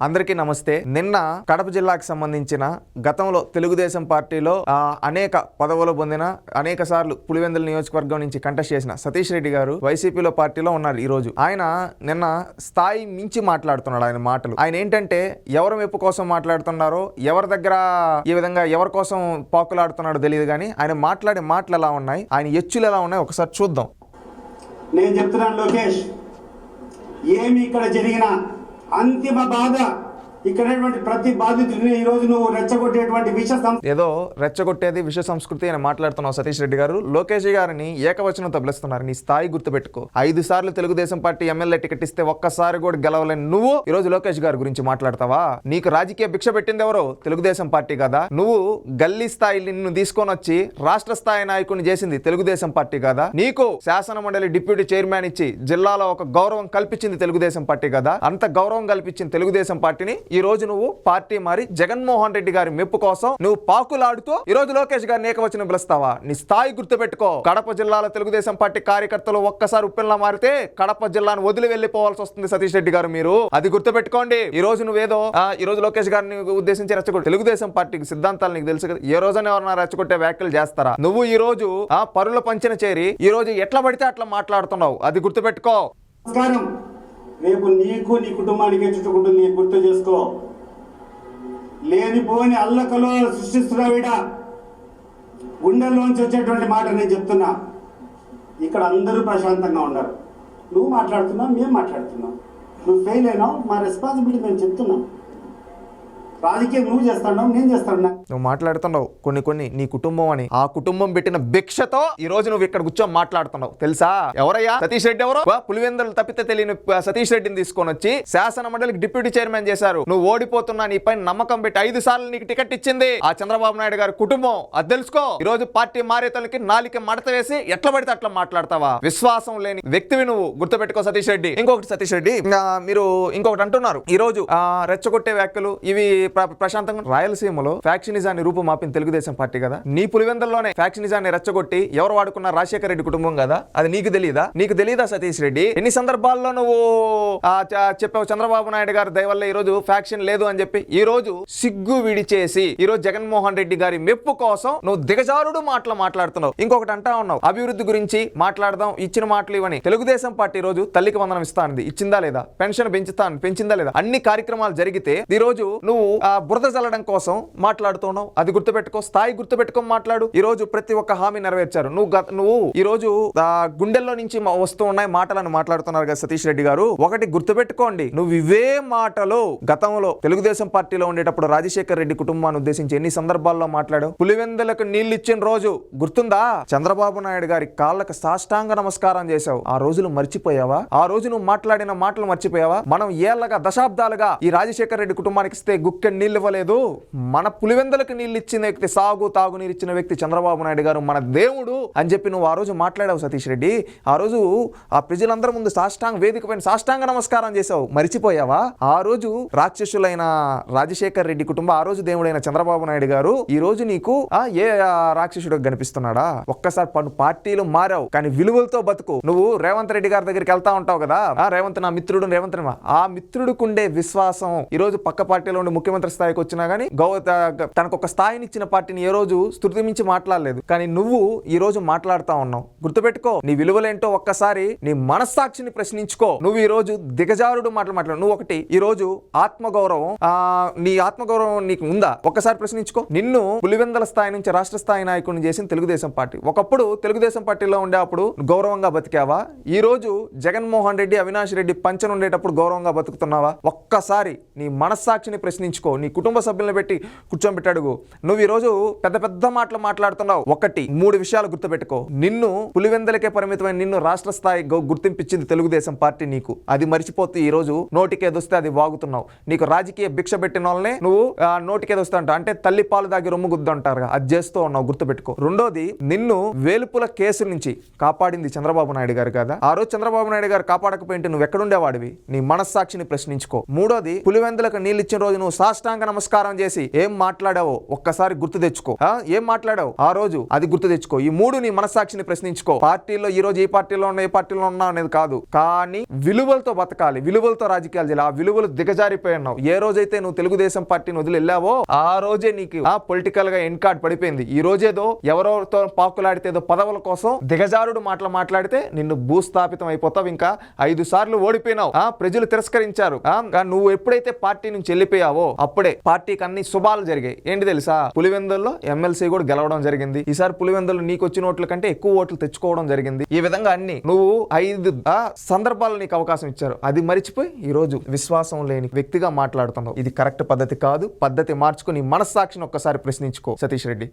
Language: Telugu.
అందరికీ నమస్తే. నిన్న కడప జిల్లాకు సంబంధించిన గతంలో తెలుగుదేశం పార్టీలో అనేక పదవులు పొందిన అనేక సార్లు పులివెందుల నియోజకవర్గం నుంచి కంటెస్ట్ చేసిన సతీష్ రెడ్డి గారు వైసీపీలో పార్టీలో ఉన్నారు. ఈ రోజు ఆయన నిన్న స్థాయి మించి మాట్లాడుతున్నాడు. ఆయన మాటలు ఆయన ఏంటంటే ఎవరి మెప్పు కోసం మాట్లాడుతున్నారో, ఎవరి దగ్గర ఈ విధంగా ఎవరి కోసం పాకులాడుతున్నాడో తెలియదు, కానీ ఆయన మాట్లాడే మాటలు ఎలా ఉన్నాయి, ఆయన ఎచ్చులు ఎలా ఉన్నాయి ఒకసారి చూద్దాం. నేను చెప్తున్నాను లోకేష్, ఏమి ఇక్కడ జరిగిన అంతిమ బాధ ఇక్కడ ప్రతి బాధితుడిని ఈ రోజు నువ్వు రెచ్చగొట్టేటువంటి ఏదో రెచ్చగొట్టేది విష సంస్కృతి అని మాట్లాడుతున్నావు సతీష్ రెడ్డి గారు. లోకేష్ గారిని ఏకవచనంతో పిలుస్తున్నారు. నీ స్థాయి గుర్తుపెట్టుకో. 5 సార్లు తెలుగుదేశం పార్టీ ఎమ్మెల్యే టికెట్ ఇస్తే ఒక్కసారి కూడా గెలవలేని నువ్వు ఈ రోజు లోకేష్ గారి గురించి మాట్లాడతావా? నీకు రాజకీయ భిక్ష పెట్టింది ఎవరో? తెలుగుదేశం పార్టీ కదా. నువ్వు గల్లీ స్థాయి నిన్ను తీసుకొని వచ్చి రాష్ట్ర స్థాయి నాయకుడిని చేసింది తెలుగుదేశం పార్టీ కదా. నీకు శాసన మండలి డిప్యూటీ చైర్మన్ ఇచ్చి జిల్లాలో ఒక గౌరవం కల్పించింది తెలుగుదేశం పార్టీ కదా. అంత గౌరవం కల్పించింది తెలుగుదేశం పార్టీని ఈ రోజు నువ్వు పార్టీ మారి జగన్మోహన్ రెడ్డి గారి మెప్పు కోసం నువ్వు పాకులాడుతూ ఈ రోజు లోకేష్ గారిని ఏకవచనం పిలుస్తావా? నీ స్థాయి గుర్తుపెట్టుకో. కడప జిల్లాలో తెలుగుదేశం పార్టీ కార్యకర్తలు ఒక్కసారి ఉప్పెన్లా మారితే కడప జిల్లాను వదిలి వెళ్లిపోవాల్సి వస్తుంది సతీష్ రెడ్డి గారు. మీరు అది గుర్తుపెట్టుకోండి. ఈ రోజు నువ్వేదో ఈ రోజు లోకేష్ గారిని ఉద్దేశించి రెచ్చగొట్టు. తెలుగుదేశం పార్టీకి సిద్ధాంతాలు నీకు తెలుసు కదా. ఏ రోజున ఎవరన్నా రెచ్చగొట్టే వ్యాఖ్యలు చేస్తారా? నువ్వు ఈ రోజు పరుల పంచిన చేరి ఈ రోజు ఎట్లా పడితే అట్లా మాట్లాడుతున్నావు. అది గుర్తుపెట్టుకో. రేపు నీకు నీ కుటుంబానికి చుట్టుకుంటుంది, గుర్తు చేసుకో. లేనిపోని అల్లకలో సృష్టిస్తున్నావిడ. గుండెల్లోంచి వచ్చేటువంటి మాట నేను చెప్తున్నా. ఇక్కడ అందరూ ప్రశాంతంగా ఉన్నారు. నువ్వు మాట్లాడుతున్నావు, మేము మాట్లాడుతున్నాం. నువ్వు ఫెయిల్ అయినావు, మా రెస్పాన్సిబిలిటీ మేము చెప్తున్నాం. రాజకీయం నువ్వు చేస్తున్నావు, నేను చేస్తున్నా. నువ్వు మాట్లాడుతున్నావు కొన్ని నీ కుటుంబం అని. ఆ కుటుంబం పెట్టిన భిక్షతో ఈ రోజు నువ్వు ఇక్కడ కూర్చొని మాట్లాడుతున్నావు. తెలుసా ఎవరయ్యా సతీష్ రెడ్డి? ఎవరో పులివెందులు తప్పితే తెలియని సతీష్ రెడ్డిని తీసుకొని వచ్చి శాసన మండలికి డిప్యూటీ చైర్మన్ చేశారు. నువ్వు ఓడిపోతున్నా, నీ పైన నమ్మకం పెట్టి 5 సార్లు నీకు టికెట్ ఇచ్చింది ఆ చంద్రబాబు నాయుడు గారి కుటుంబం. అది తెలుసుకో. ఈ రోజు పార్టీ మారేతలకి నాలిక మడత వేసి ఎట్లా పడితే అట్లా మాట్లాడతావా? విశ్వాసం లేని వ్యక్తివి నువ్వు. గుర్తుపెట్టుకో సతీష్ రెడ్డి. ఇంకొకటి సతీష్ రెడ్డి, మీరు ఇంకొకటి అంటున్నారు. ఈ రోజు రెచ్చగొట్టే వ్యాఖ్యలు ఇవి ప్రశాంతంగా. రాయలసీమలో ఫ్యాక్షనిజాన్ని రూపుమాపింది తెలుగుదేశం పార్టీ కదా. నీ పులివెందుల్లోనే ఫ్యాక్షనిజాన్ని రెచ్చగొట్టి ఎవరు వాడుకున్న రాజశేఖర రెడ్డి కుటుంబం కదా. అది నీకు తెలియదా? నీకు తెలియదా సతీష్ రెడ్డి? ఎన్ని సందర్భాల్లో నువ్వు చెప్పావు చంద్రబాబు నాయుడు గారి దయ వల్ల ఈ రోజు ఫ్యాక్షన్ లేదు అని చెప్పి. ఈ రోజు సిగ్గు విడిచేసి ఈ రోజు జగన్మోహన్ రెడ్డి గారి మెప్పు కోసం నువ్వు దిగజారుడు మాటలు మాట్లాడుతున్నావు. ఇంకొకటి అంటా ఉన్నావు, అభివృద్ధి గురించి మాట్లాడదాం, ఇచ్చిన మాటలు ఇవని. తెలుగుదేశం పార్టీ ఈ రోజు తల్లికి వందనం ఇస్తానంది, ఇచ్చిందా లేదా? పెన్షన్ పెంచిందా లేదా? అన్ని కార్యక్రమాలు జరిగితే ఈ రోజు నువ్వు బురద చల్లడం కోసం మాట్లాడుతున్నావు. అది గుర్తుపెట్టుకో. స్థాయి గుర్తుపెట్టుకో మాట్లాడు. ఈ రోజు ప్రతి ఒక్క హామీ నెరవేర్చారు. నువ్వు ఈ రోజు గుండెల్లో నుంచి వస్తూ ఉన్నాయి మాటలను మాట్లాడుతున్నారు కదా సతీష్ రెడ్డి గారు. ఒకటి గుర్తుపెట్టుకోండి, నువ్వు ఇవే మాటలు గతంలో తెలుగుదేశం పార్టీలో ఉండేటప్పుడు రాజశేఖర రెడ్డి కుటుంబాన్ని ఉద్దేశించి ఎన్ని సందర్భాల్లో మాట్లాడావు? పులివెందులకు నీళ్లు ఇచ్చిన రోజు గుర్తుందా? చంద్రబాబు నాయుడు గారి కాళ్ళకు సాష్టాంగ నమస్కారం చేశావు. ఆ రోజులు మర్చిపోయావా? ఆ రోజు నువ్వు మాట్లాడిన మాటలు మర్చిపోయావా? మనం ఏళ్లగా దశాబ్దాలుగా ఈ రాజశేఖర రెడ్డి కుటుంబానికి ఇస్తే గుక్కె నీళ్లు ఇవ్వలేదు. మన పులివెందులకు నీళ్ళు ఇచ్చిన వ్యక్తి, తాగునీరు ఇచ్చిన వ్యక్తి చంద్రబాబు నాయుడు గారు, మన దేవుడు అని చెప్పి నువ్వు ఆ రోజు మాట్లాడావు సతీష్ రెడ్డి. ఆ రోజు ఆ ప్రజలందరి ముందు వేదిక పైన సాష్టాంగ నమస్కారం చేశావు. మరిచిపోయావా? ఆ రోజు రాక్షసులైన రాజశేఖర్ రెడ్డి కుటుంబం, ఆ రోజు దేవుడైన చంద్రబాబు నాయుడు గారు ఈ రోజు నీకు ఏ రాక్షసుడు కనిపిస్తున్నాడా? ఒక్కసారి పార్టీలు మారావు కానీ విలువలతో బతుకు. నువ్వు రేవంత్ రెడ్డి గారి దగ్గరికి వెళ్తా ఉంటావు కదా. రేవంత్ నా మిత్రుడు, రేవంత్ ఆ మిత్రుడుకుండే విశ్వాసం ఈ రోజు పక్క పార్టీలో ఉండి ముఖ్యమంత్రి స్థాయికి వచ్చినా గానీ తనకు ఒక స్థాయిని ఇచ్చిన పార్టీని ఏ రోజు స్తుతి మించి మాట్లాడలేదు. కానీ నువ్వు ఈ రోజు మాట్లాడుతా ఉన్నావు. గుర్తుపెట్టుకో. నీ విలువలేంటో ఒక్కసారి నీ మనస్సాక్షిని ప్రశ్నించుకో. నువ్వు ఈ రోజు దిగజారుడు మాట్లాడు. నువ్వు ఒకటి ఈ రోజు ఆత్మగౌరవం, నీ ఆత్మగౌరవం నీకు ఉందా? ఒక్కసారి ప్రశ్నించుకో. నిన్ను పులివెందుల స్థాయి నుంచి రాష్ట్ర స్థాయి నాయకుడిని చేసిన తెలుగుదేశం పార్టీ. ఒకప్పుడు తెలుగుదేశం పార్టీలో ఉండేటప్పుడు గౌరవంగా బతికావా? ఈ రోజు జగన్మోహన్ రెడ్డి, అవినాష్ రెడ్డి పంచన ఉండేటప్పుడు గౌరవంగా బతుకుతున్నావా? ఒక్కసారి నీ మనస్సాక్షిని ప్రశ్నించుకో. నీ కుటుంబ సభ్యులను పెట్టి కూర్చోబెట్టాడుగు. నువ్వు ఈ రోజు పెద్ద మాటలు మాట్లాడుతున్నావు. 3 విషయాలు గుర్తుపెట్టుకో. నిన్ను పులివెందులకే పరిమితమైన నిన్ను రాష్ట్ర స్థాయి గుర్తింపించింది తెలుగుదేశం పార్టీ నీకు. అది మరిచిపోతే ఈ రోజు నోటికేదొస్తే అది వాగుతున్నావు. నీకు రాజకీయ భిక్ష పెట్టిన వాళ్ళనే నువ్వు నోటికేదొస్తా అంటావు. అంటే తల్లి పాలు దాగి రొమ్ము గుద్దు అంటారు, అది చేస్తూ ఉన్నావు. గుర్తుపెట్టుకో. రెండోది, నిన్ను వేలుపుల కేసు నుంచి కాపాడింది చంద్రబాబు నాయుడు గారు కదా. ఆ రోజు చంద్రబాబు నాయుడు గారు కాపాడకపోయింటే నువ్వు ఎక్కడుండేవాడివి? నీ మనస్సాక్షిని ప్రశ్నించుకో. మూడోది, పులివెందులకు నీళ్ళు ఇచ్చిన రోజు నువ్వు సాష్టాంగ నమస్కారం చేసి ఏం మాట్లాడావో ఒక్కసారి గుర్తు తెచ్చుకో. ఏం మాట్లాడావు ఆ రోజు అది గుర్తు తెచ్చుకో. ఈ మూడు నీ మనస్సాక్షిని ప్రశ్నించుకో. పార్టీలో ఈ రోజు ఏ పార్టీలో ఉన్నా ఏ పార్టీలో ఉన్నా అనేది కాదు, కానీ విలువలతో బతకాలి, విలువలతో రాజకీయాలు చేయాలి. ఆ విలువలు దిగజారిపోయి ఉన్నావు. ఏ రోజైతే నువ్వు తెలుగుదేశం పార్టీని వదిలి వెళ్ళావో ఆ రోజే నీకు పొలిటికల్ గా ఎండ్ కార్డ్ పడిపోయింది. ఈ రోజేదో ఎవరెవరితో పాకులాడితే ఏదో పదవుల కోసం దిగజారుడు మాటలు మాట్లాడితే నిన్ను భూస్థాపితం అయిపోతావు. ఇంకా 5 సార్లు ఓడిపోయినావు. ప్రజలు తిరస్కరించారు. నువ్వు ఎప్పుడైతే పార్టీ నుంచి వెళ్ళిపోయావో అప్పుడే పార్టీకి అన్ని శుభాలు జరిగాయి. ఏంటి తెలుసా, పులివెందుల్లో ఎమ్మెల్సీ కూడా గెలవడం జరిగింది. ఈసారి పులివెందులు నీకు వచ్చిన ఓట్ల కంటే ఎక్కువ ఓట్లు తెచ్చుకోవడం జరిగింది. ఈ విధంగా అన్ని నువ్వు 5 సందర్భాలు నీకు అవకాశం ఇచ్చారు. అది మరిచిపోయి ఈ రోజు విశ్వాసం లేని వ్యక్తిగా మాట్లాడుతున్నావు. ఇది కరెక్ట్ పద్ధతి కాదు. పద్ధతి మార్చుకుని మనస్సాక్షిని ఒక్కసారి ప్రశ్నించుకో సతీష్ రెడ్డి.